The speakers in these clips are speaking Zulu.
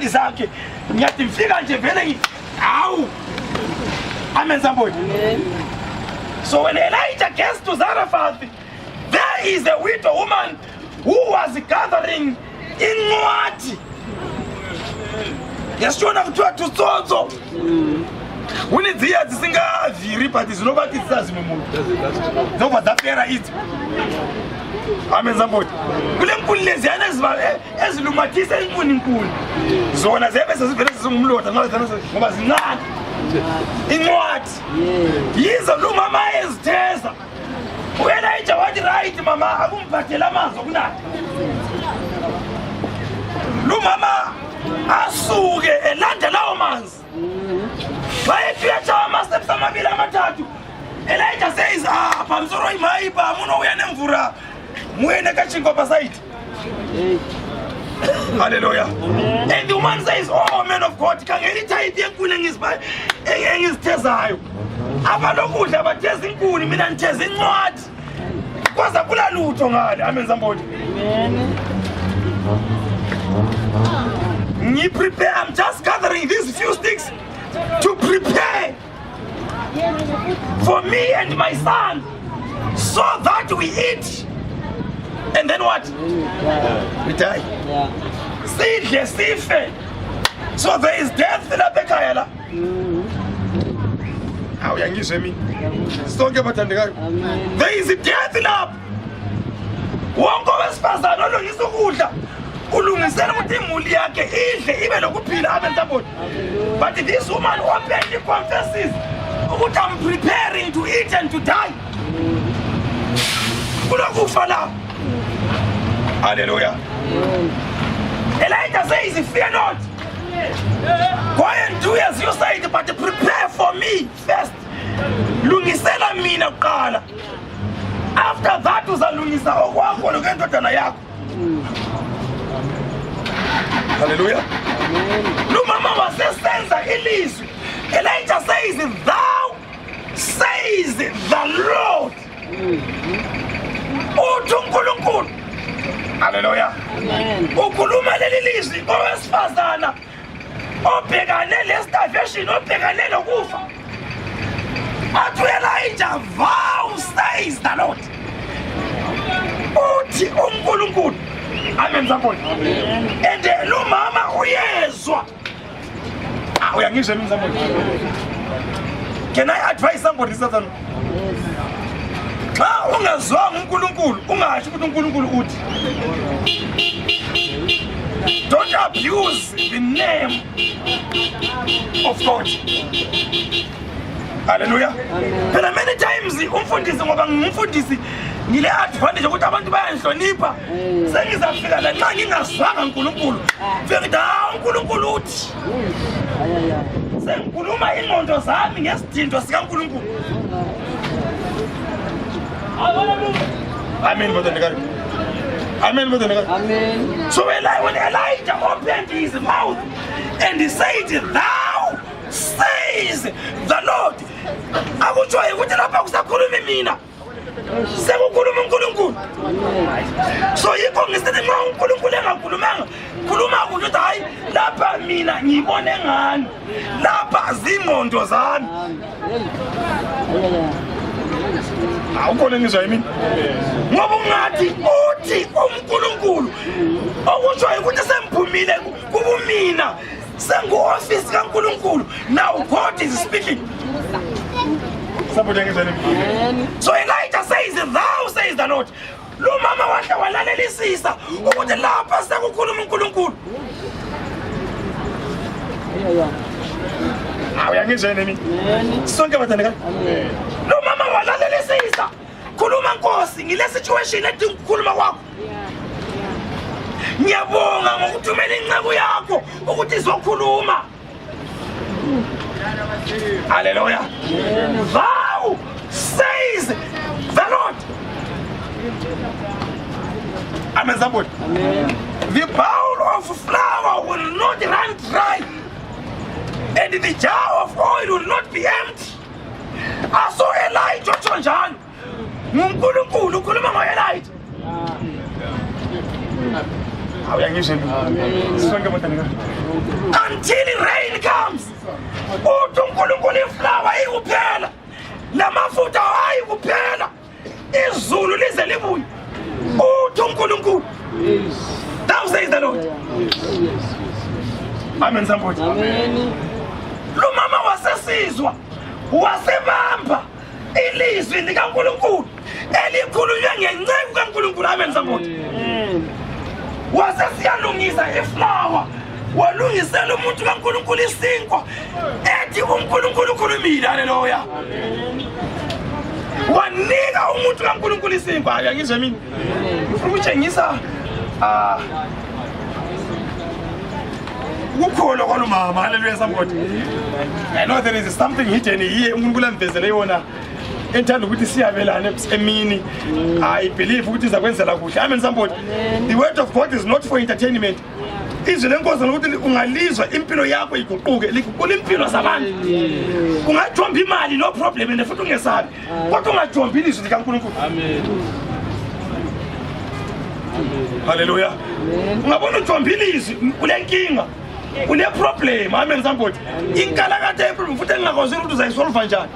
izikhathi zakhe ngiyathi mfika nje vele ngithi hawu. Amen somebody. So when Elijah gets to Zarephath, there is a widow woman who was gathering incwadi. Yasishona kuthiwa tusonzo. Unidziya dzisingaviri but zinobathi sisazimumuntu. Ndoba zapera ithi. Amen somebody. Kule nkuni leziyana ezilumathisa inkuni. Zona zebe sezivele zingumlotha ngoba zincane. Incwadi. Yizo lo mama ezitheza. Elijah wathi right mama akumphathela amanzi okunatha. Lo mama asuke elanda lawo manzi. Bayefika ama-steps amabili amathathu. Elijah says, pamsoro imaiba muno uya nemvura. Muene kachingopa side. Hallelujah. And the woman says, oh man of God, kangeli tithe yenkuni engizitezayo. Abalokudla batheza inkuni mina ngitheza incwadi. Kwaza kula lutho ngale. Amen somebody. I'm just gathering these few sticks to prepare for me and my son so that we eat. And then what? We die. So there is death in Abekayala. How young is me? There is death in Ab. One goes fast, I don't know, he's so good. But this woman openly confesses, I'm preparing to eat and to die. Hallelujah. Elijah says, fear not. Go and do as you said, but prepare for me first. Lungisela mina qala. After that uzalungisa okwakho lokendodana yakho. Hallelujah. No mama was senza ilizwi. Elijah says, thou says the Lord. Uthunkulunkhulu. Hallelujah. Ukhuluma leli lizwi owesifazana obhekane le-starvation obhekane nokufa. Athi Elijah, thou says the Lord. Uthi uNkulunkulu. Amen somebody. And lo mama uyezwa. Uyangizwa mina somebody. Can I advise somebody Satan? Xa ungazwanga uNkulunkulu ungasho ukuthi uNkulunkulu uthi. Don't abuse the name of God. Hallelujah. Phela many times umfundisi ngoba ngumfundisi ngile advantage ukuthi abantu bayanhlonipha. Sengizafika la nxa ngingazwanga uNkulunkulu. Ngifika uNkulunkulu uthi. Sengikhuluma ingqondo zami ngesidinto sikaNkulunkulu. Amen brother Nigari. Amen brother Nigari. Amen. So when Elijah opened his mouth and he said, thou says the Lord. Akutsho ukuthi lapha kusakhuluma mina. Sekukhuluma uNkulunkulu. So yikho ngisithi nxa uNkulunkulu engakhulumanga, khuluma ukuthi hayi lapha mina ngibone ngani. Lapha zingqondo zami. Awukho ngizwa yimi. Ngoba ungathi uthi uNkulunkulu. Okutsho ukuthi semphumile kubumina. Sengu-office kaNkulunkulu. Now God is speaking. So Elijah says, thou says the Lord. Lo mama wahle walalelisisa ukuthi lapha sekukhuluma uNkulunkulu. Uyangizwa yini? Sonke bathandeka. Lo mama walalelisisa. Khuluma Nkosi ngile situation ethi ukukhuluma kwakho. Ngiyabonga ngokuthumela inceku yakho ukuthi izokhuluma. Hallelujah. Thou says the Lord. Amen somebody. The bowl of flour will not run dry, and the jar of oil will not be empty. Aso Elijah chonjani. uNkulunkulu ukhuluma ngoElijah. Until rain comes. Unkulunkulu iflower ikuphela. Namafutha ayikuphela. Izulu lize libuye. Unkulunkulu. Thou says the Lord. Amen somebody. Amen. Lo mama wasesizwa wasebamba ilizwi likaNkulunkulu elikhulunywe ngenceku kaNkulunkulu. Amen somebody. Wasesiyalungisa iflower walungisela umuntu kaNkulunkulu isinkwa ethi uNkulunkulu ukhulumile. Haleluya. Wanika umuntu kaNkulunkulu isinkwa. Ngizwe mina ngifuna ukutshengisa ukukholwa kwalomama. Hallelujah somebody. I know there is something hidden here uNkulunkulu amvezele yona enthanda ukuthi siyabelane emini. I believe ukuthi izakwenzela kuhle. Amen somebody. The word of God is not for entertainment. Izwi lenkosi ukuthi ungalizwa impilo yakho iguquke liguqula impilo zabantu. Ungajomba imali no problem and futhi ungesabi. Kodwa ungajomba ilizwi likaNkulunkulu. Amen. Hallelujah. Ungabona ujomba ilizwi ulenkinga. Une problem. Amen somebody. Inkalakatha yeproblem futhi engakwazi ukuthi uzayisolve njani.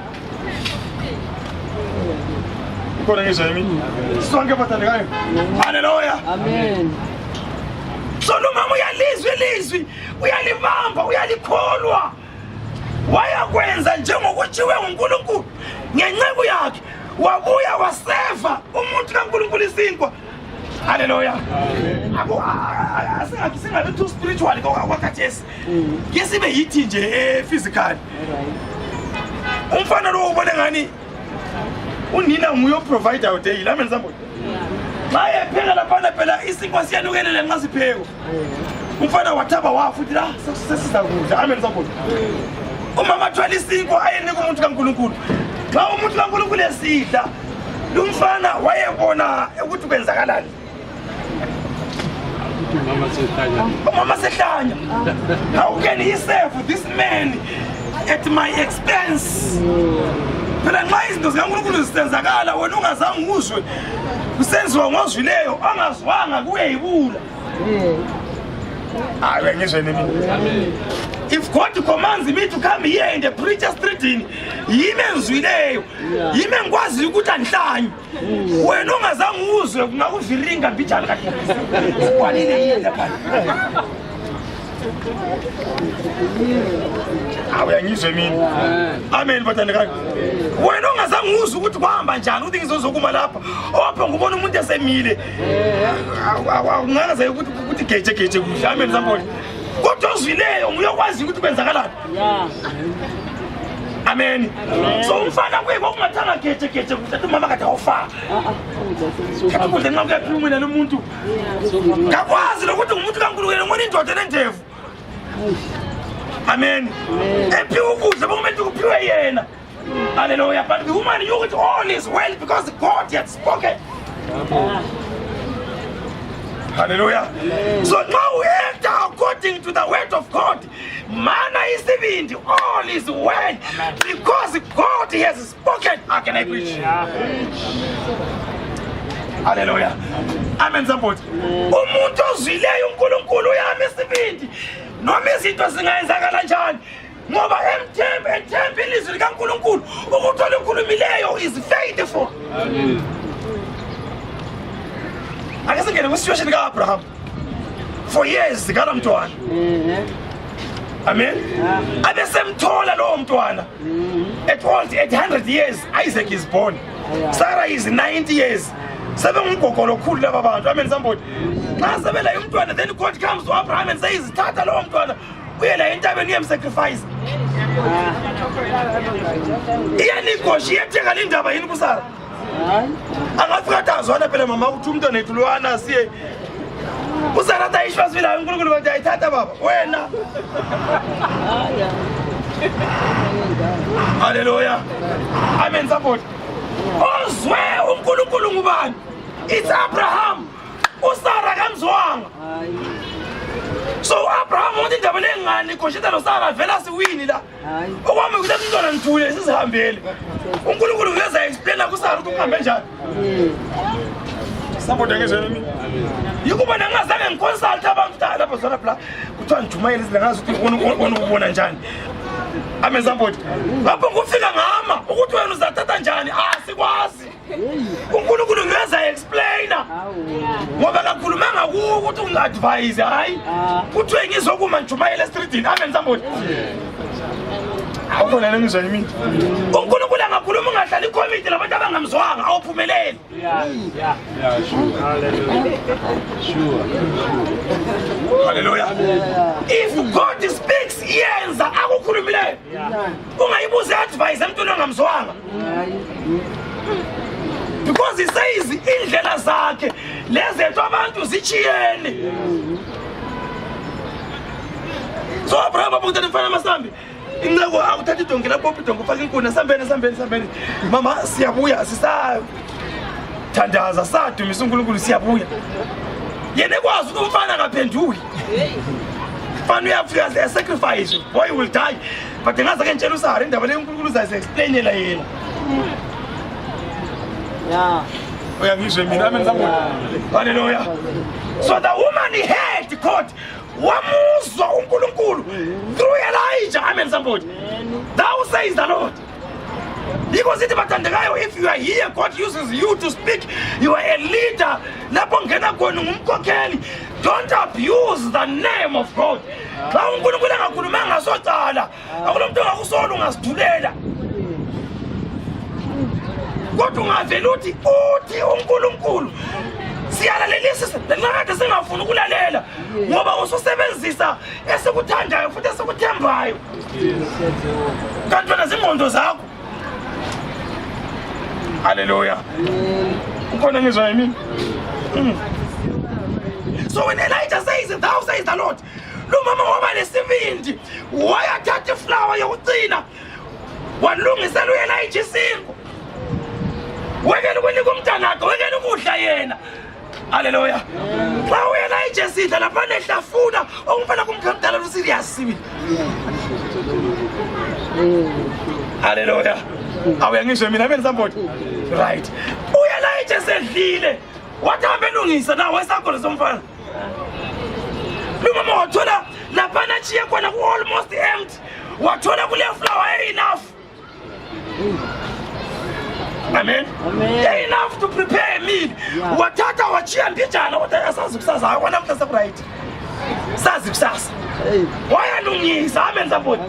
Kodwa ngizwe yimi. Sonke bathandekayo. Hallelujah. Amen. So lo mama uyalizwa ilizwi, uyalibamba, uyalikholwa. Wayakwenza njengokutshiwe uNkulunkulu ngenceku yakhe. Wabuya waseva umuntu kaNkulunkulu isinkwa. Hallelujah. Singabe too spiritual kwakhathesi. Ngesibe yithi nje physical. Umfana lo ubone ngani unina nguyo provider udaily. Amen somebody. Maye phela lapha phela isinkwa siyanukelela nxa sipheko. Umfana wathaba wafuthi la sesiza kudla. Amen somebody. Umama thwala isinkwa ayenika umuntu kaNkulunkulu. Xa umuntu kaNkulunkulu esidla lo mfana wayebona ukuthi kwenzakalani. Mama sehlanya. How can he serve this man at my expense? Phela nxa izinto zikaNkulunkulu zisenzakala wena ungazange uzwe kusenziwa ngozwileyo angazwanga kuyeyibula. Ayi ngizwe nini. If God commands me to come here in the preacher's street, yime ngizwileyo, yime ngikwazi ukuthi anhlanye. Wena ungazange uzwe kungakuviringa mbijana kahle. Kwalile yini lapha. Awuyangizwe mina. Amen bathandekayo. Wena ungazange uzwe ukuthi kuhamba njani ukuthi ngizozokuma lapha. Opha ngubona umuntu esemile. Ungaze ukuthi geje kuhle. Amen somebody. Kodwa uzwileyo uyokwazi ukuthi kwenzakalani. Amen. So umfana kwebo kungathanga geje kuhle mama kade awufaka. Kakuhle nxa kuyaphuma lo muntu. Kakwazi lokuthi umuntu kaNkulunkulu ngone indoda nendevu. Amen. Ephiwe ukudla bokumente kuphiwe yena. Hallelujah. But the woman knew it all is well because God had spoken. Hallelujah. So now we enter according to the word of God. Mana isibindi, all is well because God has spoken. How can I preach? Hallelujah. Amen somebody. Umuntu ozwileyo uNkulunkulu uyama isibindi. Noma izinto zingayenzakala njani. Ngoba emthembe ilizwi likaNkulunkulu ukuthi olukhulumileyo is faithful. Amen. Akasengene kwisituation kaAbraham. For years zikala mntwana. Amen. Abesemthola lo mntwana. At 100 years Isaac is born. Sarah is 90 years. Sebe ngugogolo khulu laba bantu. Amen somebody. Xa sebela umntwana then God comes to Abraham and says thatha lo mntwana uyela entabeni uyemsacrifice. Iyanegotiate ngale ndaba yini kusara. Angafika azwana phela mama uthi umntwana ethu lowana siye. Usara tayishwa sivila uNkulunkulu bathi ayithatha baba wena. Hallelujah. Amen somebody. Ozwe uNkulunkulu ngubani? It's Abraham. Usara kamzwanga. So Abraham uthi indaba lengane igoshita lo Sara vela siwini la. Okwami ukuthi umntwana ngithule sizihambele. uNkulunkulu uyeza explain kusara ukuthi uhambe njani. somebody ngizwe nami yikuba nangazange ngiconsult abantu lapha zona phela kuthiwa ngijumayele izingazi ukuthi ubona njani amen somebody lapho ngufika ngama ukuthi wena uzathatha njani sikwazi uNkulunkulu ngeza explainer ngoba kakhulumanga kuwe ukuthi ungadvise hayi kuthiwe ngizokuma ngijumayele streetini amen somebody awubona ngizwe yimi uNkulunkulu angakhuluma ungahlala ikomiti labantu abangamzwanga awuphumeleli Sure. Hallelujah. If God speaks yenza akukhulumileyo ungayibuza advice emntwini ongamzwanga because he says indlela zakhe lezethu abantu zichiyene so Abraham ukuthi mfana masambi inqeko akuthatha idongi lapho idongi ufaka inkuni sambeni mama siyabuya sisathandaza sadumisa uNkulunkulu siyabuya yena ekwazi ukuthi umfana akaphenduki mfana uyafika a sacrifice boy will die but ngaze ke ntshela usari indaba le uNkulunkulu uzayi explainela yena uyangizwe mina amen somebody hallelujah so the woman heard God wamuzwa uNkulunkulu through Elijah amen somebody thou says the Lord because it bathandekayo if you are here God uses you to speak you are a leader lapho ngena khona ngumkhokheli don't abuse the name of God xa uNkulunkulu engakhuluma ngasocala akulomuntu ongakusola ungasidhulela kodwa ungavela uthi uNkulunkulu siyalalelisa lenqakade singafuni ukulalela ngoba ususebenzisa esikuthandayo futhi esikuthembayo kanti wena zingqondo zakho hallelujah ukhona ngizwa yimi so when Elijah says thou says the Lord lo mama waba lesibindi wayathatha iflower yokucina walungisela uElijah isingo wekela ukunika umntanakhe wekela ukudla yena hallelujah xa uElijah sidla lapha nehlafuna okufana kumkhamdala lu serious sibili hallelujah awuyangizwe mina amen somebody right uElijah sedlile wathamba elungisa nawe esakho somfana lo mama wathola lapha nachiye khona ku almost empty wathola kule flower enough amen enough to prepare a meal wathatha wachiya mbijana wathatha sazi kusaza akwana mhlasa right sazi kusasa wayalungisa amen somebody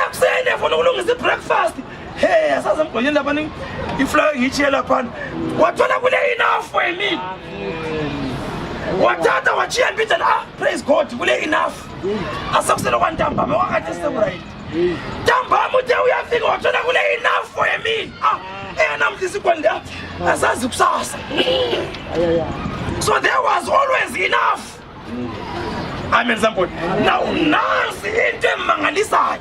ekuseni efuna ukulungisa ibreakfast hey asazi mgonyeni lapha iflower ngichiye lapha wathola kule enough for a meal wathatha wachiya mbijana praise God kule enough asakusela kwantambama wakade right ntambama uthe uyafika wathola kule enough for a meal namhlisi kwanda asazi kusasa so there was always enough amen somebody now nansi into emangalisayo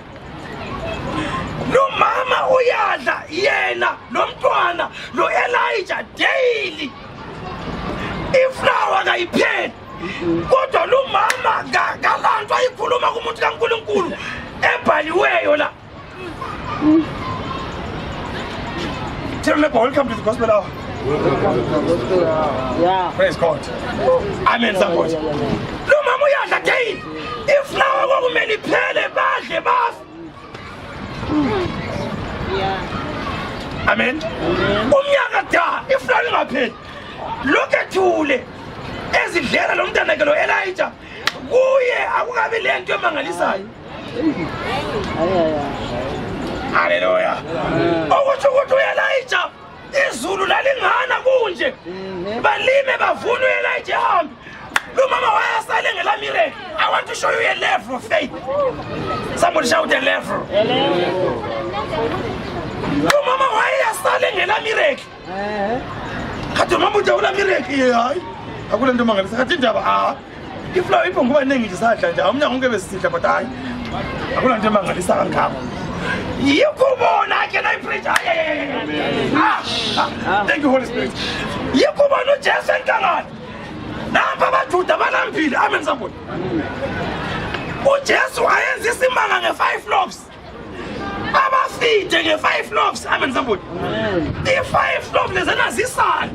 lo mama uyadla yena lo mntwana lo Elijah daily iflower kayipheni kodwa lo mama kalanto ayikhuluma kumuntu kaNkulunkulu ebhaliweyo la tell me welcome to the gospel hour praise God amen somebody lo mama uyadla daily iflower kwakumele iphele badle bafe amen umnyaka da iflower ingapheli lokethule ezidlela lo mntanake lo Elijah kuye akukabi lento emangalisayo hallelujah ukuthi uElijah izulu lalingana kunje balime bavuna uElijah hambi lo mama wayasale ngela miracle I want to show you a level of faith somebody shout a level lo mama wayasale ngela miracle khathi mama ujawula miracle hayi akule nto mangalisa khathi indaba iflower ipho ngoba ningi nje sadla nje umnyango ngeke besidla but hayi akula nto mangalisa kangaka yikubona ke na preach thank you Holy Spirit yikubona uJesu enkangala namba abajuda balambile amen somebody uJesu wayenza isimanga nge5 loaves abafide nge5 loaves amen somebody i5 loaves lezana zisala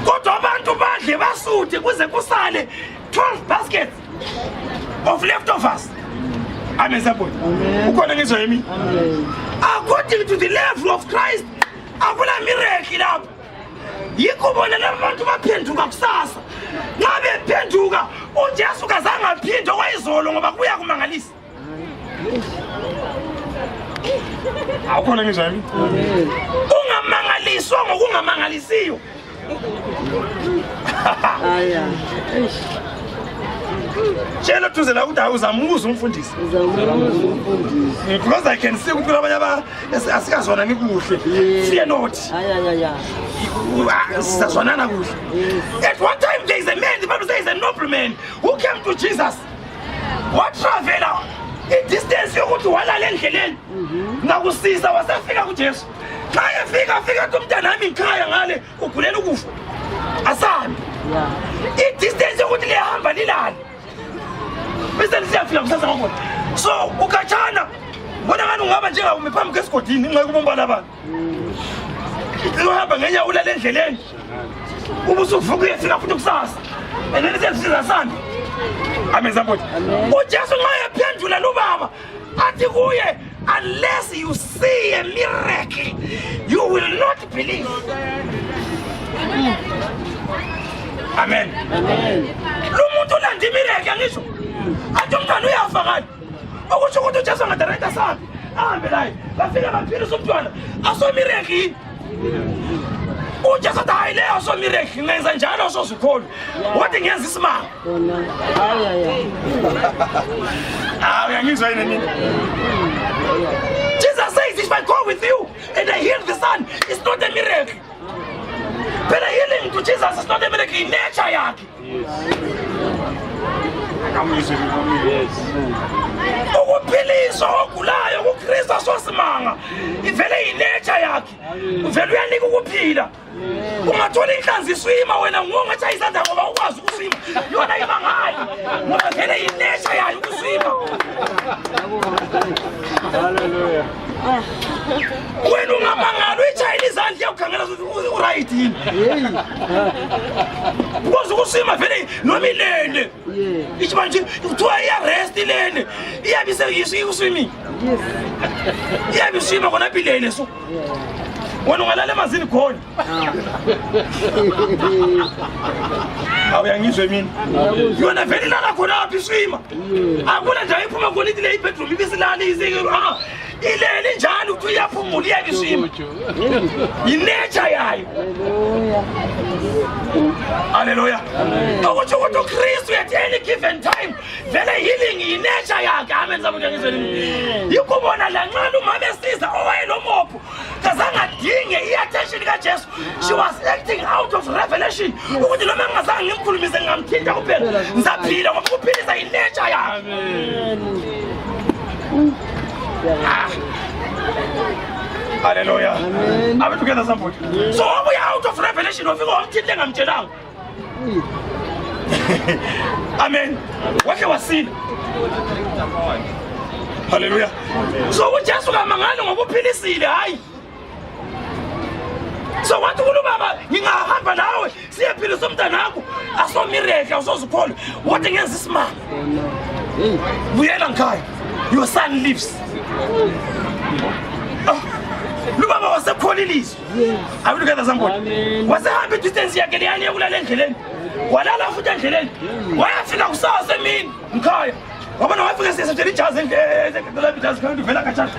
Kodwa abantu badle basuthe kuze kusale 12 baskets of leftovers. Amen sabona. Ukhona ngizwe yimi? According to the level of Christ, akula miracle lapho. Yikho bona labantu baphenduka kusasa. Nxa bephenduka uJesu kazange aphinde kwayizolo ngoba kuya kumangalisa. Awukhona ngizwe yimi? Ungamangaliswa ngokungamangalisiyo. Aya. Tshela thuze la ukuthi awuzambuza umfundisi. Because I can see ukuthi abanye asikazona nikuhle. Fear not. Aya. Sizazwanana kuhle. At one time there is a man, the Bible says a nobleman who came to Jesus. What traveler? A distance yokuthi walala endleleni. Ngakusisa wasafika kuJesu. Xa efika kumntanami ngikhaya ngale ugulela ukufa. Asambe. I distance yokuthi lihamba lilala. Bese siyafika kusasa ngakho. So ukatshana bona ngani ungaba njengawumi phambi kwesigodini nxa kubombala abantu. Uhamba ngenyawo ulala endleleni. Ubusuvuka uyefika futhi kusasa. And then siyasiza sami. Amen zabona. uJesu nxa ephendula lo baba athi kuye, unless you see a miracle you will not believe. Amen. Lo muntu ulanda miracle ngisho. Athi umntwana uyafa ngani? Okusho ukuthi uJesu ngadirect sabi. Ahambe la. Bafika baphilisa umntwana. Aso miracle. Ujesu hayi leyo so miracle ngenza njalo sozukholwa. Wathi ngenza isimanga. Uyangizwa yini mina? Jesus says if I go with you and I heal the son, it's not a miracle. But healing to Jesus is not a miracle in nature yakhe. Ukuphiliswa ogulayo kuKristu sosimanga ivele inature yakhe. Uvela uyanika ukuphila. Ungathola inhlanzi iswima wena ngongathi ayisanda ngoba ukwazi ukuswima. Yona ibangayi. Ngoba vele inature yayo ukuswima. Hallelujah. Wena ungamangala uyitshayela izandla ukhangela ukuthi uright yini. Ukwazi ukuswima vele noma ilele. Ithi manje kuthiwa iyarest ilele. Iyabe seyiswi uswimi. Iyabe swima kona bilele so. Wena ungalala emanzini khona. Awuyangizwe mina. Yona vele lala khona aphi swima. Akuna nje iphuma khona ithi le bedroom ibisilala izike. Ilele njalo ukuthi uyaphumula iyabiswima. Inature yayo. Hallelujah. Ukuthi uKristu at any given time vele healing inature yakhe. Amen zabona ngizwe nini. Yikubona la nxa umama esiza owayenomopho kazange adinge iattention kaJesu. She was acting out of revelation. Ukuthi noma ngazange ngimkhulumise ngamthinta kuphela ngizaphila ngoba kuphilisa inature yakhe. Hallelujah. Are we together somebody? So we are out of revelation of umthinta ngamtshelanga. Amen. Wake wasini. Hallelujah. So uJesu kamangala ngokuphilisile hayi. So wathi kulo baba ngingahamba nawe siyaphilisa umntanakho aso miracle usozukholwa. Wathi ngenza isimanga. Buyela ngikhaya. Your son lives. Lo baba wasekholilizwe. Are we together somebody? Wasehamba distance yakhe leyani yokulala endleleni. Walala futhi endleleni. Wayafika kusasa emini ngikhaya. Wabona wafika sesethela ijazi endleleni ijazi kanti uvela kathana.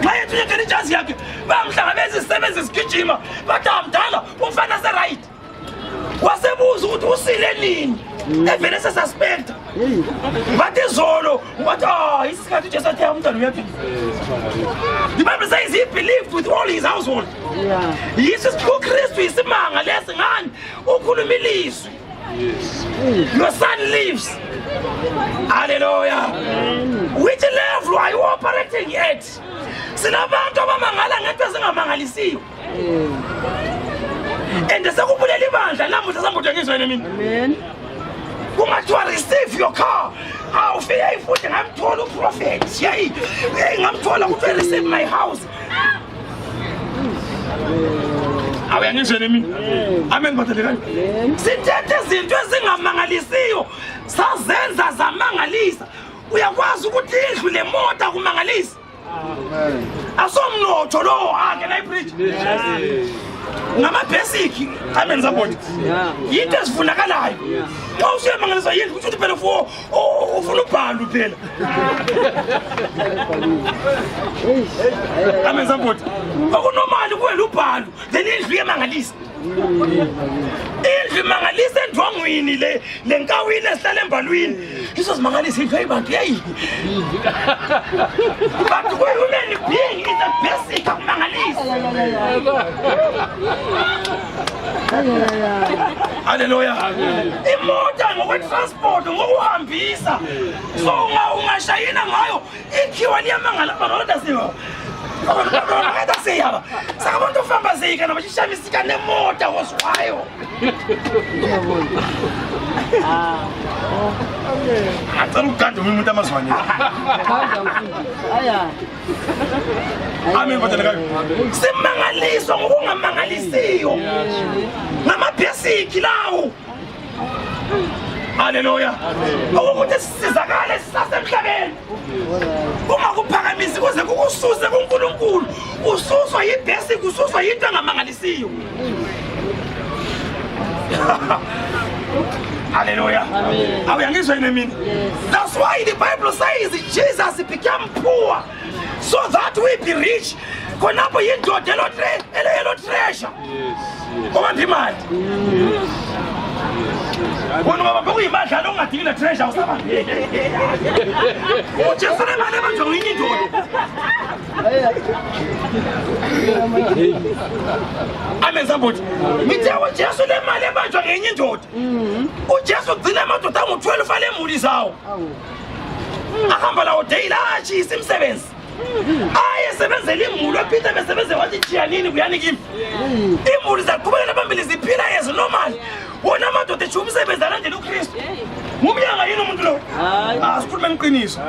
Xa yethu yekela ijazi yakhe bamhlangabeza isebenzi isigijima bathi amdala umfana se right. Wasebuza ukuthi usile nini? Evele sesuspecta. Bathi izolo wathi isikhathi nje sathi umntwana uyaphila. The Bible says he believed with all his household. Jesus uKristu isimanga lesi ngani ukhuluma ilizwi. Your son lives. Hallelujah. Which level are you operating at? Sinabantu abamangala ngento ezingamangalisiyo. And sekubulela ibandla namuhla sambuthe ngizwe mina. Amen. Kungathiwa receive your car. Awufika ifuthi ngamthola uprofect. Hey, ngamthola ukuthi receive my house. awuyangizwe nami amen bathandekayo sithethe izinto ezingamangalisiyo sazenza zamangalisa uyakwazi ukuthi indlu lemoto akumangalisa asomnotho lo angena ibridge ngama basic amen support into esifunakalayo xa usemangalisa yindlu ukuthi phela ufuna ubhalu phela amen support akunormali kuwela ubhalu then indlu yemangalisa indlu imangalisa endwangwini le nkawini esihlala embalwini iso simangalisa indlu ayibantu yeyi but human being is the basic akumangalisa haleluya imoto ngokwetransport ngokuhambisa so ungashayina ngayo ikhiwa liyamangala baroda siwa Ada siyaba. Sakabantu ufamba zika nabashamisika nemoto oswayo. Atsalu kanti umuntu amazwane. Aya. Amen bathandekayo. Simangaliswa ngokungamangalisiyo. Ngamabhesiki lawo. Haleluya. Ukuthi sizakale sisasemhlabeni. Ungakuphakamisi kuze kukususe kuNkulunkulu. Ususwa yibhesiki, ususwa yinto engamangalisiyo. Hallelujah. Awuyangizwa yini mina? That's why the Bible says Jesus became poor so that we be rich. Konapho yindoda elo treasure. Ngoba imali. Wona baba kuyimadla ongadingi na treasure usaba. Ujesu nemali ebanjwa ngenye indoda. Amen somebody. Mithe uJesu nemali ebanjwa ngenye indoda. uJesu ugcina amadoda angu-12 ale muli zawo. Ahamba lawo daily ashisa imisebenzi. Ayesebenzela imuli ePeter besebenze wathi jiyanini kuyani kimi. Imuli zaqhubekela phambili ziphila as normal. Wona amadoda ethi umsebenzi alandela uKristu. Ngumyanga yini umuntu lo? Asikhulume ngiqiniso.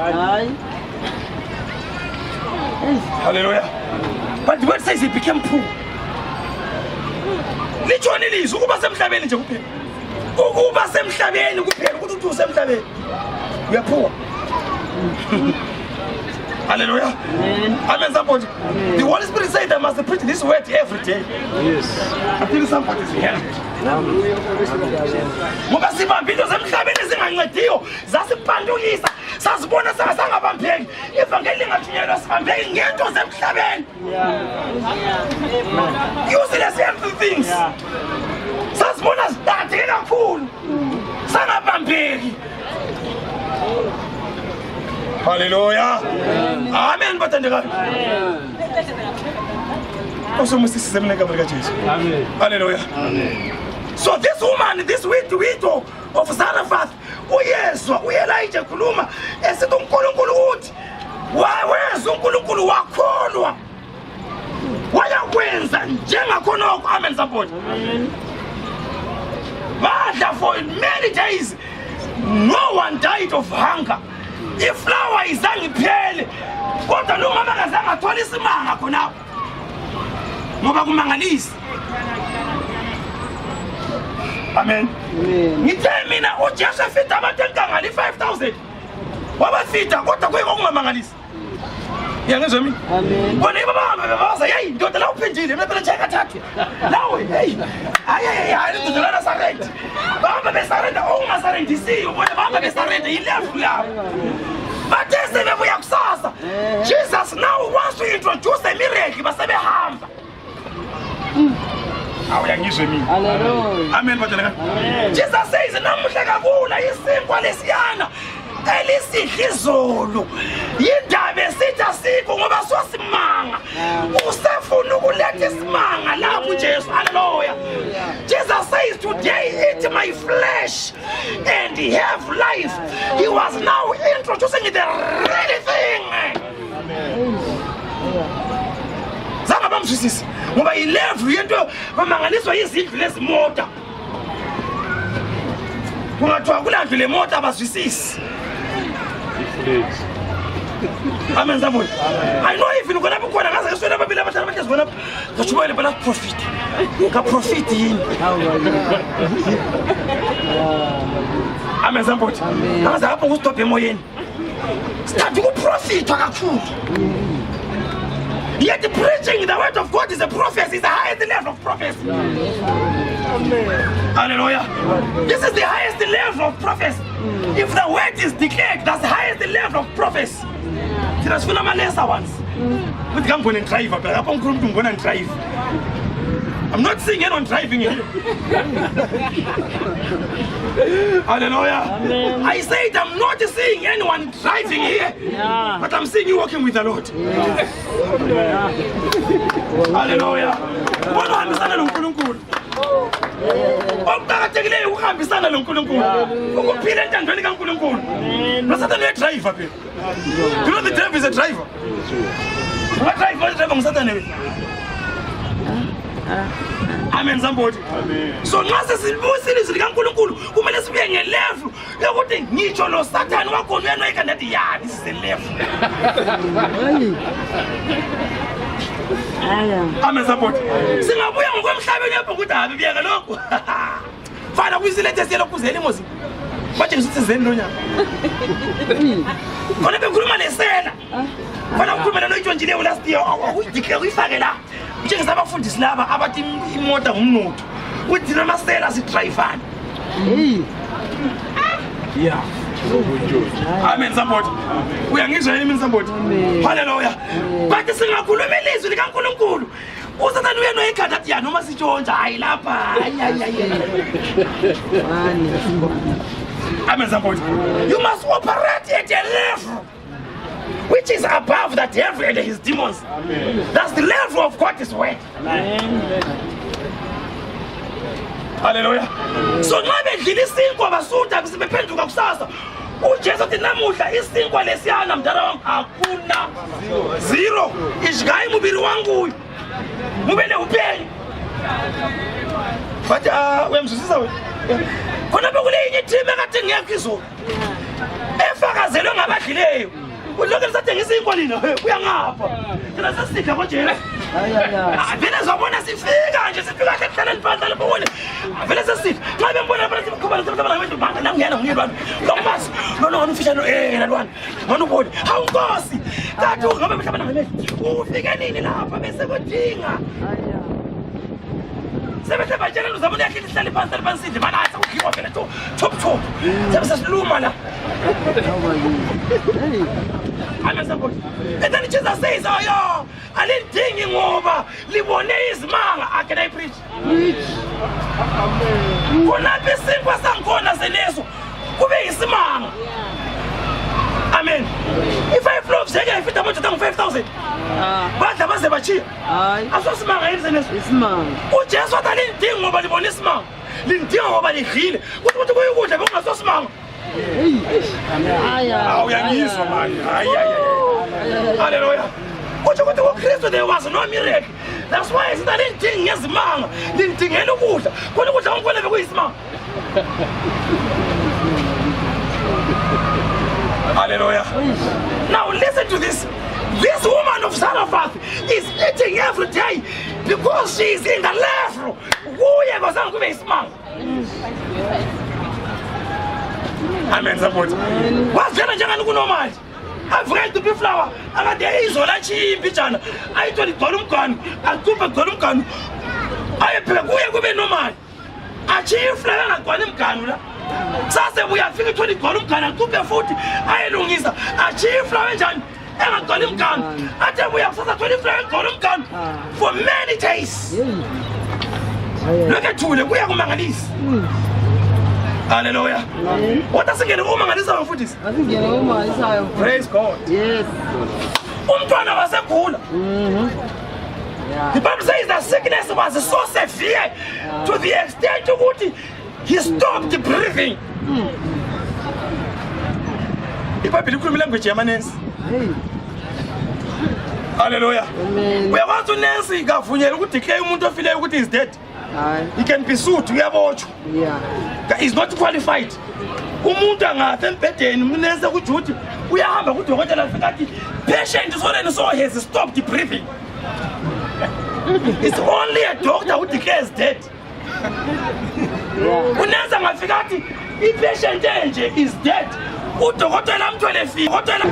Hallelujah. But the word says he became poor. Litshoni lizwe ukuba semhlabeni nje kuphela. Ukuba semhlabeni kuphela ukuthi usemhlabeni. Uyaphuwa. Hallelujah. Amen. Somebody. The Holy Spirit said I must preach this word every day. Yes. Until somebody is hearing it. Ngoba sibamba into zemhlabeni ezingancediyo zasiphandukisa sasibona sasangabambeki ivangeli lingathunyelwa sibambeki ngento zemhlabeni. Useless everything. Sasibona sidadile kakhulu sangabambeki. Hallelujah. Amen. Bathandekayo. Osomusisi semneka mlika Jesu. Amen. Hallelujah. Amen. So this woman, this widow of Zarephath, uyezwa uElijah ekhuluma esithi uNkulunkulu uthi waweza uNkulunkulu wakholwa wayakwenza njengakhonoko. Amen support. Amen. Badla for many days no one died of hunger. Iflower izange iphele kodwa lo mama akazange athola isimanga khona ngoba kumangalisa. Amen. Ngithe mina uJesu efida abantu enkangala 5,000 wabafida kodwa kuyingokungamangalisa. Yangizwa mina? Amen. Bona ibaba babaza yayi ndoda la uphendile mina phela cheka thathu lawe hey hayi ndoda la sarenda baba besarenda ongasarendisiyo bona baba besarenda ilefu yabo bathe bebuya kusasa. Jesus now wants to introduce a miracle basebehamba. Awuyangizwe mina? Hallelujah. Amen bathandekayo. Jesus says namuhla kakula isinkwa lesiyana elisihle izolo yindaba esithi asikho ngoba sosimanga usefuna ukuletha isimanga lapho Jesu. Hallelujah. Jesus says today eat my flesh and have life. He was now introducing the real thing. Zanga bamswisisi ngoba ilevu yento bamangaliswa izindlu lezimota. Kungathiwa kulandlu lemota abazwisisi. Amen somebody. I know even ukona bukhona ngaze ngesona babili abathathu abahlezi bona ngathubele bala profit. ka profit yini amen somebody angaze lapho ngustop emoyeni start ukuprofitwa kakhulu. Yet preaching the word of God is a prophecy, is the highest level of prophecy. Hallelujah. This is the highest level of prophecy. If the word is declared, that's the highest level of prophecy. There's one of my lesser ones. With I'm going to drive, I'm going to drive. I'm not seeing anyone driving here. Hallelujah. Amen. I said I'm not seeing anyone driving here, but I'm seeing you walking with the Lord. Hallelujah. okuqakathekileyo ukuhambisana noNkulunkulu ukuphila entandweni kaNkulunkulu. Nosatana driver phela. You know the devil is a driver. What driver ngusatana wena? Amen somebody. Amen. So nxa sesibusile izwi likaNkulunkulu kumele sibuye ngelevel yokuthi ngitsho lo Satan wakho uyena ekandathi ya this is a level. Amen somebody. Singabuya ngokwemhlabeni yapho ukuthi habi biyeka lokho. Fana kwizilethe siyelo kuzela imozi. Bathi ngisithi zeni lo nyaka. Khona bekhuluma lesela. Fana ukukhuluma noyitshonjileyo last year uyideclare uyifake la. Njengeza abafundisi laba abathi imoto ngumnotho. Uthi namasela sidrivana. Yeah. Amen somebody. Uyangizwa yini somebody? Hallelujah. Bathi singakhuluma ilizwi likaNkulunkulu. Usathana uyena ekhanda athi ya noma sitshonja hayi lapha. Amen somebody. You must operate at a level which is above the devil and his demons. Amen. That's the level of God's word. Amen. Hallelujah. So nxa bedlile isinkwa basutha besiphenduka kusasa. uJesu uthi namuhla isinkwa lesiyana mdala wangu hakuna. Zero. Ishigayi mubiri wangu. Mubele uphenyi. But uyamzwisisa wena. Khona bekule inye team ekade ngekho izolo. Efakazelwe ngabadlileyo. Ulokhu lisathengisa inkwalina uyangapha. Thina sesifika konje. Vele zabona sifika nje sifika kahle phansi lapho wona. Vele sesifika. Xa bembona phela sikhubana sebona abantu banga nangena ngiyelwana. Lombasi. Nona ufisha nalwana. Nona ubone. Hawu Nkosi. Kathi ngabe mhlabana ngamehlo. Ufike nini lapha bese kudinga. Sebethe bajela uzabona yakhe lihlale phansi nje mana athi ukhiwa phela top. Sebesiluma la. Amen somebody. And then Jesus says, oh yo, alidingi ngoba libone izimanga. Can I preach? Kunaphi isinkwa sankhona seleso kube isimanga. Amen. If I flow njeke ifita moto tangu 5,000. Badla baze bachiya. Hayi. Asosimanga yini seneso? Isimanga. uJesu wathi alidingi ngoba libone isimanga. Lidinga ngoba lidlile. Kuthi kuyukudla bekungasosimanga. Uyangizwa manje. Hallelujah. Kuthi kuKristu there was no miracle. That's why it's not lidingi ngezimanga. Lidingela ukudla. Khona ukudla konke bekuyisimanga. Hallelujah. Now listen to this. This woman of Zarephath is eating every day because she is in the level. Amen support. What's the njengani kunomali? Avuka to be flower. Akade izola chimbi jana. Ayithola igcwala umganu. Akhuphe igcwala umganu. Ayephela kuye kube nomali. Achifla ngagcwala umganu la. Sase uyafika ithola igcwala umganu akhuphe futhi ayelungisa. Achifla kanjani? Engagcwala umganu. Athe uyakusasa thola ifla egcwala umganu for many days. Look at you, kuya kumangalisa. Hallelujah. What does it get umangalisa bafundisi? Asingene umangalisayo. Praise God. Yes. Umntwana wasekhula. The Bible says that sickness was so severe to the extent ukuthi he stopped breathing. iBhayibheli ikhuluma language yamanensi. Hallelujah. Uyakwazi uNancy kavunyela ukuthi declare umuntu ofileyo ukuthi is dead. He can be sued. We have watch. Yeah. He's not qualified. umuntu angafa embhedeni umunense kujuthi uyahamba kudokotela afika athi patient so has stopped breathing. It's only a doctor who declares dead. Unense angafika athi i-patient enje is dead. Udokotela amthwele fi udokotela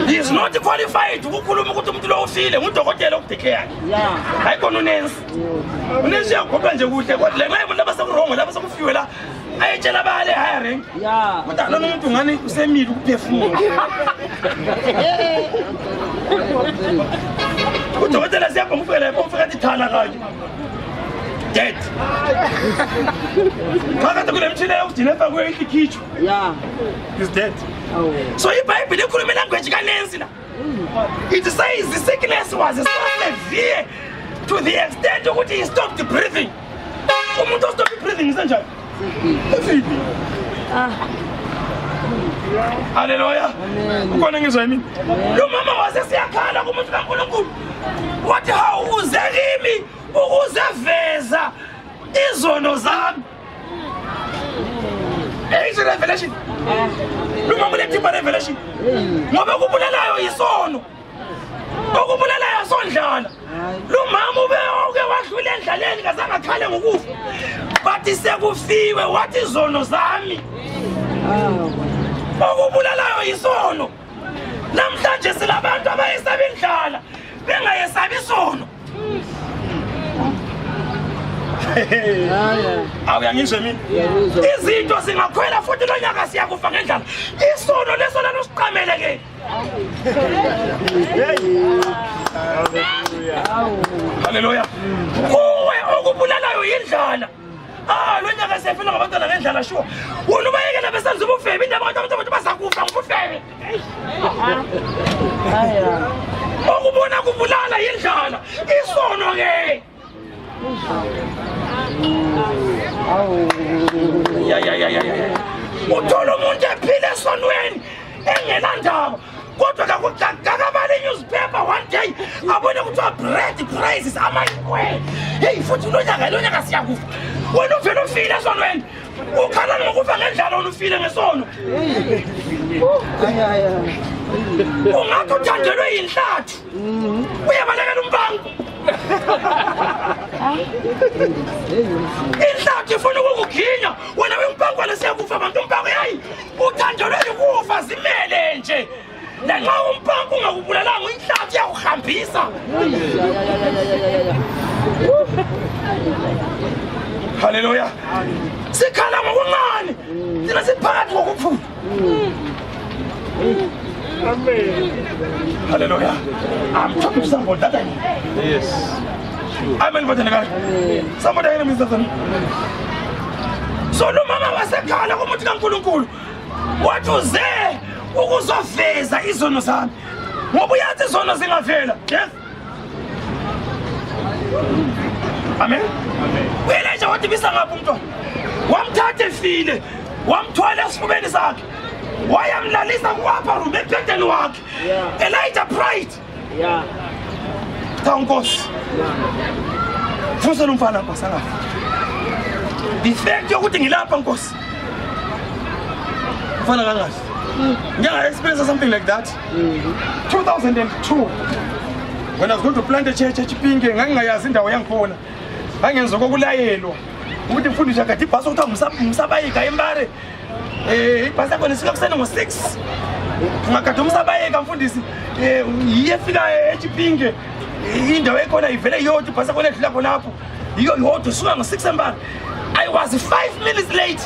he is not qualified ukukhuluma ukuthi umuntu lo ufile ngudokotela okudeclare. Hayi khona unense uyakhuluma nje kuhle kodwa le nxa umuntu abasekurong lapha sekufiwe la ayetshela abale hiring kodwa lona umuntu ngani usemile ukuphefumula. Udokotela siyabonga ufike lapho ufika athi thala kanje dead. Phakathi kule mtshina yokugcina pha kweyikhitshwa. He's dead. So iBhayibheli ikhuluma language kaNensi la. It says the sickness was so severe to the extent ukuthi he stopped breathing. Umuntu stop breathing kanjani? Ufile. Hallelujah. Ukona ngizwa yimi. Lo mama wasesiyakhala kumuntu kaNkulunkulu. Wathi hawuze kimi ukuzeveza izono zami. It's a revelation. Lo mama lethi revelation. Ngoba kubulalayo isono. Okubulalayo sondlala. Lo mama ube wadlula endlaleni ngazange akhale ngokufa. Bathi sekufiwe wathi izono zami. Okubulalayo isono. Namhlanje silabantu abayesaba indlala bengayesaba isono. Awuyangizwe mina izinto singakhwela futhi lo nyaka siyakufa ngendlala isono leso lana usiqamele ke. Hallelujah. Kuwe okubulalayo indlala lo nyaka siyafuna ngabantwana ngendlala sure wona ubayekela besenza ubufebe indaba abantu bazakufa ngobufebe. Okubona kubulala indlala isono ke. Uthola umuntu ephila esonweni engenandaba kodwa kakabala newspaper one day abone kuthiwa bread prices amanywe. Hey futhi lo nyaka siyakufa wena uvele ufile esonweni ukhala ngokufa ngendlala wona ufile ngesono. Ungathi uthandelwe yinhlathu uyabalekela umbango. Inhlathu ifuna ukukuginya wena umbango lesiyakufa abantu umbango yayi uthandelwe ukufa zimele nje. Lanxa umbango ungakubulalanga inhlathu iyakuhambisa. Hallelujah. Sikhala ngokuncane thina siphakathi kokuphula. Amen. Hallelujah. I'm talking to somebody that I know. Yes. Sure. Amen. Somebody I know, Mr. Son. So lo mama wasekhala kumuntu kaNkulunkulu. Wathi uze ukuzoveza izono zami. Ngoba uyathi izono zingavela. Yes. Amen. Wena nje wathi bisa ngapha umuntu. Wamthatha efile. Wamthwala esifubeni sakhe. Wayamlalisa kwapha room ebhedeni wakhe. Elijah pride. Thankosi. Fusa lumfana pasanga. The fact yokuthi ngilapha Nkosi. Mfana kangazi. Ngiyanga experience something like that. 2002. When I was going to plant a church eChipinge ngangingayazi indawo yangikhona. Ngangenza kokulayelwa. Ukuthi mfundisha kade ibhasi ukuthi umsabayika eMbare. Ibhasi yakho nisika kuseni ngo6. Ngakade umsabayika mfundisi iyefika eChipinge. Indawo ekhona ivele yodwa ibhasi yakho edlula khonapho. Iyo yodwa suka ngo6 eMbare. I was 5 minutes late.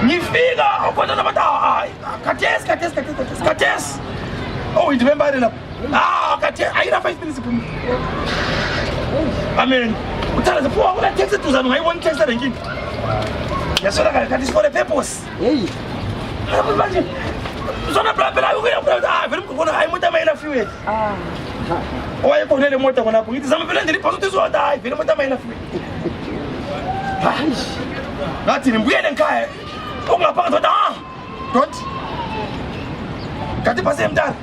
Ngifika ukhona abantu Kates. Oh, indibembare lapha. Kates ayina 5 minutes kuphuma. Amen. Uthanda kuphuka kula taxi tuzana ngayibona taxi ranking. Yasola kathi for a purpose. Hey. Manje. Zona bla ukuya vele mkhona hayi umuntu amayela fuel. Owayekhonele imoto khona lapho ngithi zama phela ndiri phakathi zona hayi vele umuntu amayela fuel. Ngathi ngibuyele ekhaya. Ungaphakathi dot. Kathi bhasi emntana.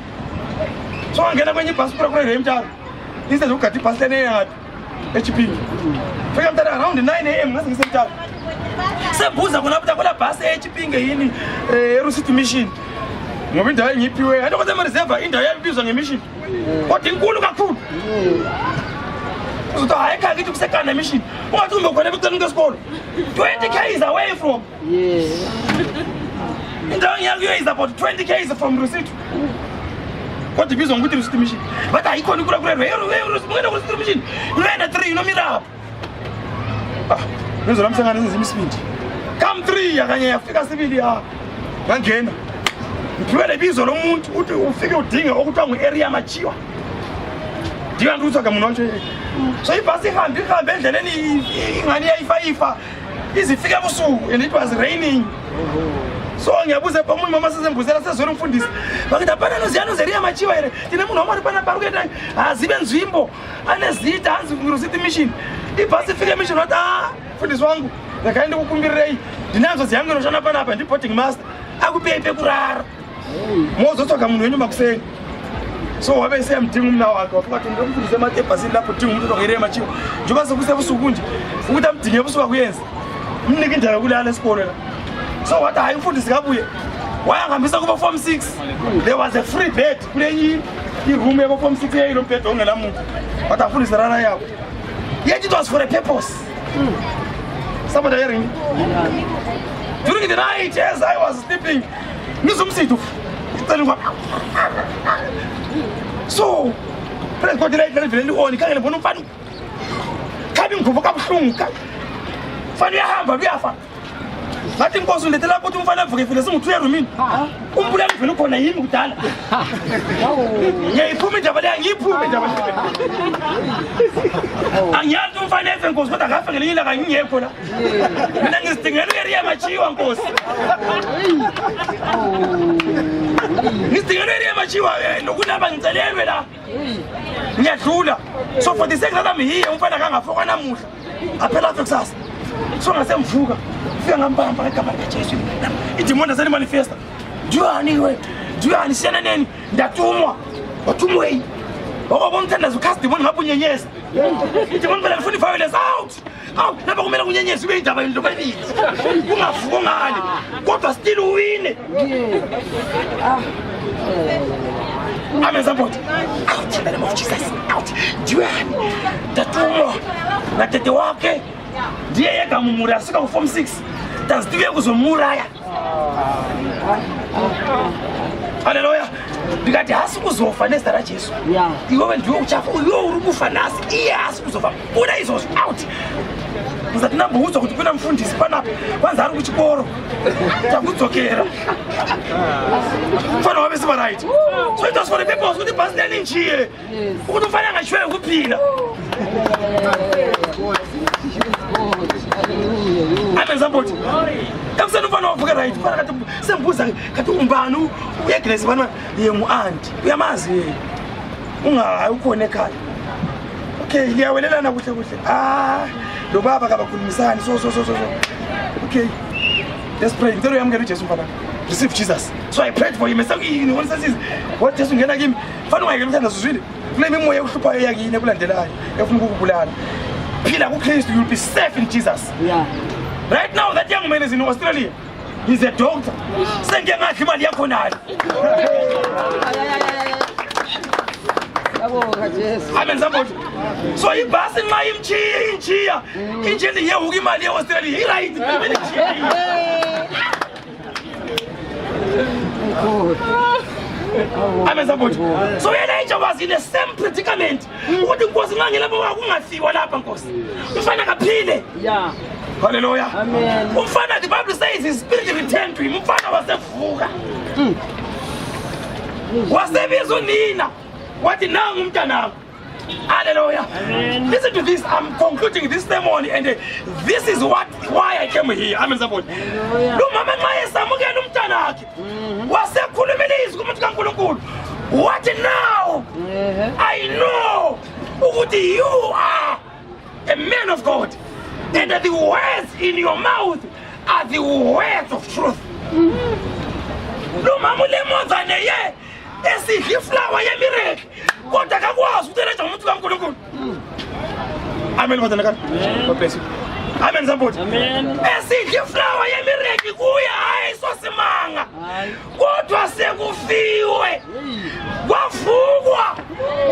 So ngena kwenye ibhasi kule emntana. Instead ukati bhasi lene yapi. HP. Fika mntana around 9 AM ngathi ngisemntana. Sembuza khona ukuthi akola bus eChipinge yini eRusithi Mission. Ngoba indawo engiphiwe ayikho semereserve indawo yabizwa ngemission. Kodwa inkulu kakhulu. Uzothi hayi ekhaya ngithi kusekana mission. Ungathi umbe khona ebucela ngesikolo. 20 km away from. Indawo ngiyakuyo is about 20 km from Rusithi. Kodwa ibizwa ngokuthi Rusithi Mission. But ayikhona inkulu Rusithi Mission. Yena 3 nomirapha. Ngizwa lamhlangana senze imisibindi. Come 3 akanye yafika sibili ya. Ngangena. Ngiphiwe lebizo lomuntu uthi ufike udinge okuthiwa ngu-area machiwa. Dinga ukuthi akamuntu nje. So ibhasi ihambe endleleni ingani yayifa izifika ebusuku and it was raining. So ngiyabuza phambi mama sezembuzela sezona umfundisi. Bakithi abana noziyano ze-area machiwa ere. Thina umuntu wamari bana baruketa azibe nzwimbo anezita hanzi Rusithi Mission. Ibhasi ifike emission wathi mfundisi wangu ngakaenda kukumbirei ndinazo ziyangeno shana panapa ndi boarding master akupepe kurara mozotoka munhu wenyu makuseni so wabe seyamdinga umna wakhe waphakathi ndomfundise ematebhasini lapho dinga umuntu ongere machiwa njengoba sekusebusuku nje ukuthi amdinge ebusuku akuyenza mnike indawo yokulala esikolweni so wathi hayi umfundisi kabuye wayangihambisa kuba form 6 there was a free bed kule iroom yabo form 6 yayilo bed ongela muntu wathi amfundisi rara yabo yet it was for a purpose. Somebody hearing me? During the night, as I was sleeping, so, praise God, I can't find coming to Vocation. Funny, I have a biafa. Nothing goes on the telephone to find out for if some 12 minutes. Umpula mfunu kona yimi kudala. Ngiyiphume njabala ngiyiphume njabala. Angiyazi umfana efe Nkosi kodwa ngafa ngelinye kanye ngiyekho la. Mina ngisidingela i-area machiwa Nkosi. Ngisidingela i-area machiwa nokunaba ngicelelwe la. Ngiyadlula. So for the sake that I'm here umfana kangafoka namuhla. Aphela kusasa. So ngasemvuka. Fika ngambamba igama likaJesu. Idimoni sele manifesta. Juani sena neni ndatumwa. Watumwa yi. Wakubona uthandaza ukhasi demoni ngapha unyenyeza. Idimoni phela ngifuna violence out. Lapha kumele kunyenyezwe ube indaba yento bayibili. Ungavuko ngale. Kodwa still uwine. Amen support. Out in the name of Jesus. Out. Juani. Ndatumwa. Na tete wake. Ndiye yeka mumura sika ku form 6. Tanzidiwe kuzomuraya. Hallelujah. Ndikati hasi kuzofa nezara Jesu. Iwe ndiwe uchafa uyo uri kufa nasi. Iye hasi kuzofa. Buda izos out. Ngizathi nambuza ukuthi kuna mfundisi panapa. Kwanza ari kuchikoro. Takudzokera. Mfana wabe siba right. So it was for the people ukuthi basi leni njiye. Ukuthi mfana ngashwe ukuphila. Amen support. Kamsana ufana wavuka right. Fana kathi sembuza kathi umbani uyegresi bana yengu aunt. Uyamazi yena. Ungayi ukhona ekhaya. Okay, ngiyawelelana kuhle. Lo baba kabakhulumisani so. Okay. Let's pray. Ngicela uyamukela uJesu mfana. Receive Jesus. So I prayed for him. Esakini wona sasizi. What Jesu ngena kimi. Mfana ungayekela umthandazo uzwile. Kule mimoya uhluphayo yakini ekulandelayo. Efuna ukukubulala. Phila kuKristu, you'll be safe in Jesus. Yeah. Right now that young man is in Australia. He's a doctor. Sengeke ngathi imali yakho nayo. Amen support. So ibhasi nxa imchiya. Injini yehuka imali yeAustralia. Iright. Amen support. So Elijah was in the same predicament. Ukuthi Nkosi ngangela baba kungafiwa lapha Nkosi. Umfana kaphile. Yeah. Hallelujah. Amen. Umfana, the Bible says his spirit returned to him. Umfana wasevuka. Wasebiza unina. Wathi nangu umntanami. Hallelujah. Amen. Listen to this. I'm concluding this ceremony and this is why I came here. Amen support. Lo mama nxa esamukela umntana wakhe. Wasekhulumela izwi kumuntu kaNkulunkulu. What now? I know ukuthi you are a man of God. And that the words in your mouth are the words of truth. Lo mama ulemozane ye esidla iflower yemireki kodwa akakwazi ukuthi elethe umuntu kaNkulunkulu. Amen. God bless you. Amen somebody. Amen. Esidle iflower yemireki kuya hayi sosimanga. Kodwa sekufiwe. Kwavukwa.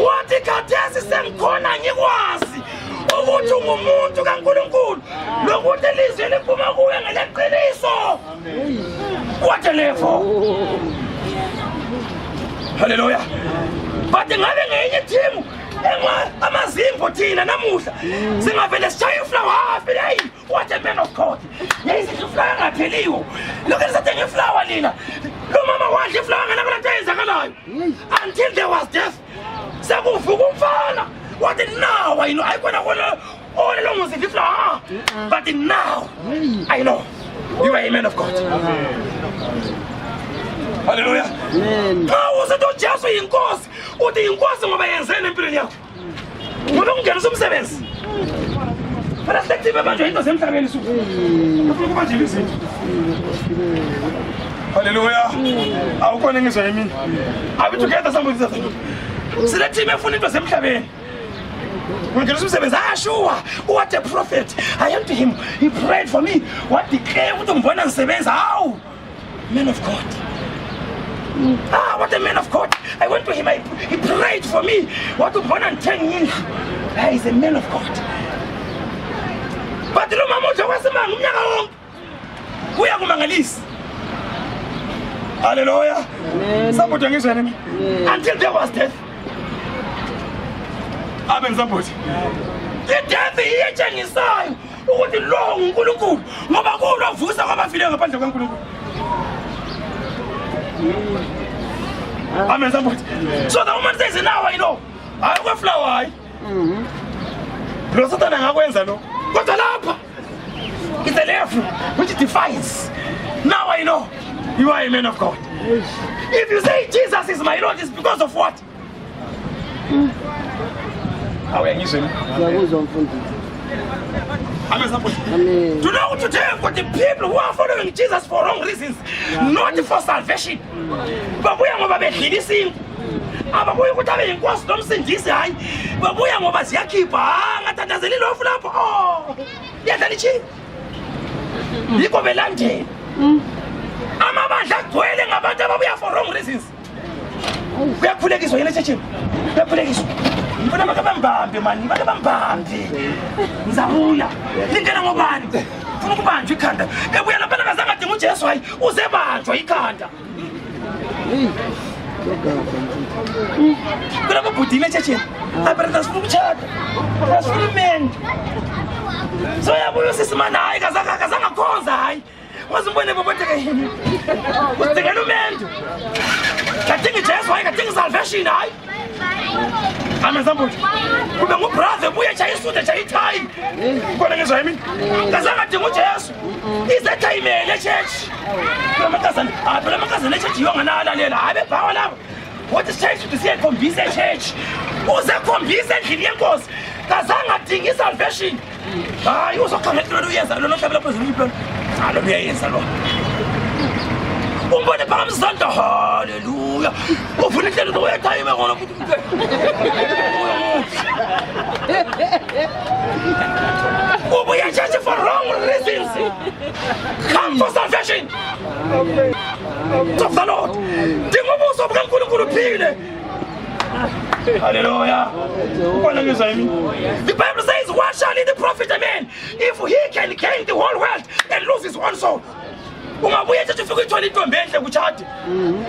Wathi khathesi sengikhona ngikwazi ukuthi ungumuntu kaNkulunkulu. Lokuthi ilizwi liphuma kuwe ngeleqiniso. What a level. Hallelujah. But ngabe ngenye team amazimbo thina namuhla singavele sishaya iflower hafi hey what a man of God. Yayisithi iflower ngapheliwo. Lokho lisathi ngeflower lina. Lo mama wadla iflower ngana kula tayizakalayo. Until there was death. Sakuvuka umfana. What now I know I gonna all along was the flower. But now I know you are a man of God. Hallelujah. Amen. How was it not just in course? What the inquest of my answer in Piria? You don't get some sevens. But I think about you into some family. Hallelujah. Our calling is I mean. Are we together somebody? So that team have into some family. When Jesus says, ah, sure, what a prophet. I am to him. He prayed for me. What declare what the sevens? How? Man of God. Ah, what a man of God. I went to him, he prayed for me. What to born and 10 years. He's a man of God. But the Mama was a man. We are Mangalis. Hallelujah. Somebody is enemy. Until there was death. Amen. Somebody. The death here changing sign. What the long Kuluku. Mabako, Fusa, Mafia, Pantaku. Amen. Somebody. So the woman says, now I know. I have a flower. Rosatan and Hawenzano. What a lamp. It's a lamp which defines. Now I know you are a man of God. If you say Jesus is my Lord, it's because of what? How are you saying? Amen. To know today what the people who are following Jesus for wrong reasons, not for salvation. But we are going to be listening. But we are going to be inquest them saying this high. But we are going to be keep and there's a little flap. Oh, yeah, that's it. You go be landed. I'm about that dwelling about them. We are for wrong reasons. We are pulling this way in the church. We are pulling this way. Mbona makabambambe mani makabambambe nzabuya lingena ngobani ufuna ukubanjwa ikhanda ebuya lapha ngazange adinga uJesu hayi uzebanjwa ikhanda kuna mabhudile echeche aberata sifuna ukuchata asifuna imende so yabuya sisimana hayi kazange khonza hayi wazimbone boboteke yini udingela umende kadinga uJesu hayi kadinga salvation hayi. Amen. Somebody. Kube ngubrother buya chayisude chayithayi. Kona ngizwa yimi. Kazanga dinga uJesu. Izetayimele church. Lamakazana, phela amakazana church yonganalela. Habe bhawa lapha. What is church to say khombise church. Uze khombise endlini yenkosi. Kazanga dinga salvation. Hayi uzokhangela lo uyenza lo nohlabela phezulu impilo. Lo uyenza lo. Umbone phamsanda hallelujah. Ufuna ihlelo zoyethayime ngona futhi. We are judged for wrong reasons. Come for salvation. Of the Lord. Dingobuso bukaNkulunkulu phile. Hallelujah. The Bible says, what shall it profit a man if he can gain the whole world and lose his own soul? Ungabuye nje ufike uthola intombi enhle kuchati.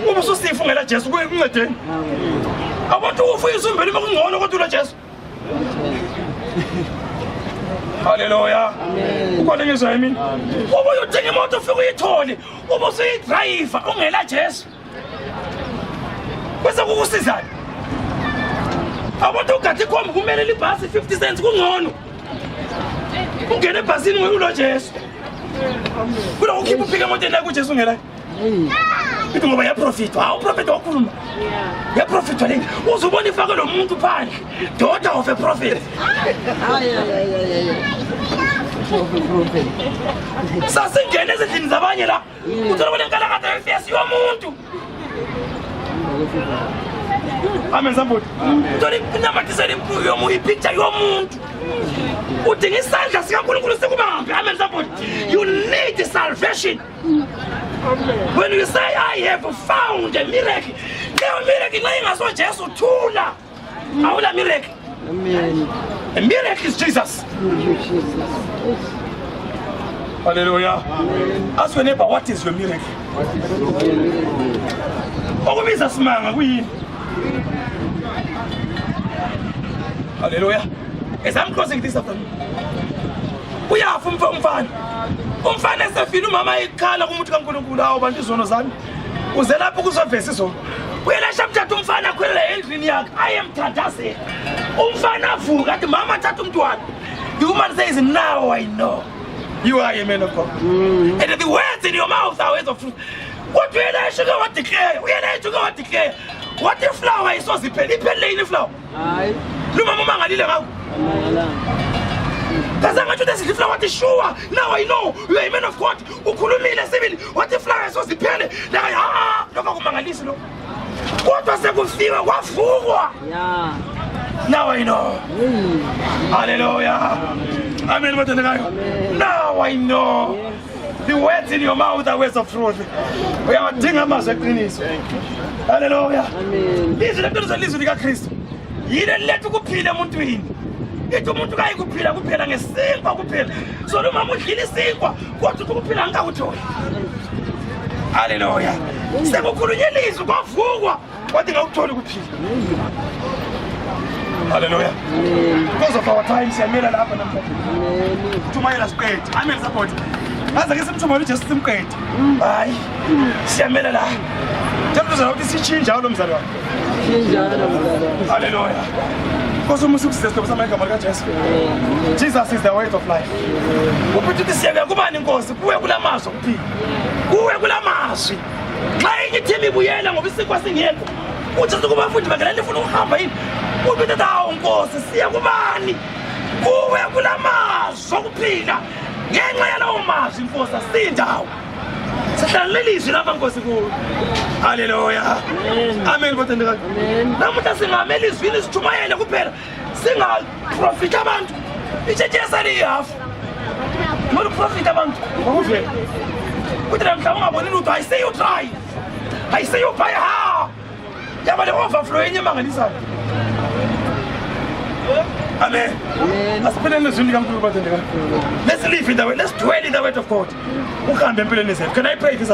Uma ususifungela Jesu kungedeni. Abantu ufike izumbeli makungcono kodwa uJesu. Hallelujah. Ukhona ngizwa yimi. Uma uyothenga imoto ufike uyithole, uma usuyidriver ungela Jesu. Bese kukusizana. Abantu ugathi khomba kumele libhasi 50 cents kungcono. Ungene ebhasini ngokulo Jesu. Kuna ukhipha uphika emotweni yakho uJesu ngela. Ithi ngoba ya profit, hawu prophet wakhuluma. Ya prophet wale. Uzubona ifake lo muntu phandle. Daughter of a prophet. Sasingene ezindlini zabanye la. Uthola bona inkalakatha yefesi yomuntu. Amen somebody. Uthola inamathisela impuyo yomuntu, ipicture yomuntu. udinga isandla sikaNkulunkulu sikubambe. Amen somebody. You need salvation. When you say I have found a miracle, leyo miracle nxa ingaso Jesu thula. Awula miracle. Amen. A miracle is Jesus. Hallelujah. Ask your neighbor, what is your miracle? Okubiza simanga kuyini? Hallelujah. As I'm closing this afternoon, uyafa umfana esefile umama ekhala kumuntu kaNkulunkulu awu bantu izono zami uze lapho kuzovesa izono uyelasha mthatha umfana akhwelele endlini yakhe ayemthandazela umfana avuka athi mama thatha umntwana. The woman says, now I know you are a man of God. And the words in your mouth are words of truth. What do you declare? What declare? What the flower is so ziphela in the flower. Lumama mangalile ngawo. Kazangathi the flower is sure. Now I know you are a man of God. Ukhulumile sibili. What the flower is so ziphele. La lokho kumangalisi lo. Kodwa sekufika kwavukwa. Yeah. Now I know. Hallelujah. Amen. Now I know. The words in your mouth are words of truth. We are doing a mass agreement. Hallelujah. Amen. This is the listen to Christ. You don't let go pay them to him. It won't go pay a simple pay. So the mamma kill a simple. What to pay and go to. Hallelujah. Several Kuruyelis go forward. What the authority would pay. Hallelujah. Because of our times, I made it happen. Tomorrow is great. I made support. As I guess tomorrow just some great. Bye. See, I made it. Tell us how this is change out of the Hallelujah. Because we must success to make a Jesus is the way of life. Who put to the Savior? Go on and go. Who will amass of people? Who will amass? Trying to tell me we are not going here. What just to go back for the Magdalene for no happen? Who be the down goes to see a woman? Who will amass? So Peter. Gang my own mass in force a stay down. Satan lilies in Avan Cosico. Hallelujah. Amen. What in the Namata sing our Melis village to my end of sing our prophet amount. It's a just half. Not a prophet amount. Put them come up when I say you try. I say you buy how. Yeah, but the overflow in your man. Amen. Let's live in the way. Let's dwell in the way of God. Who can't be in this? Can I pray this?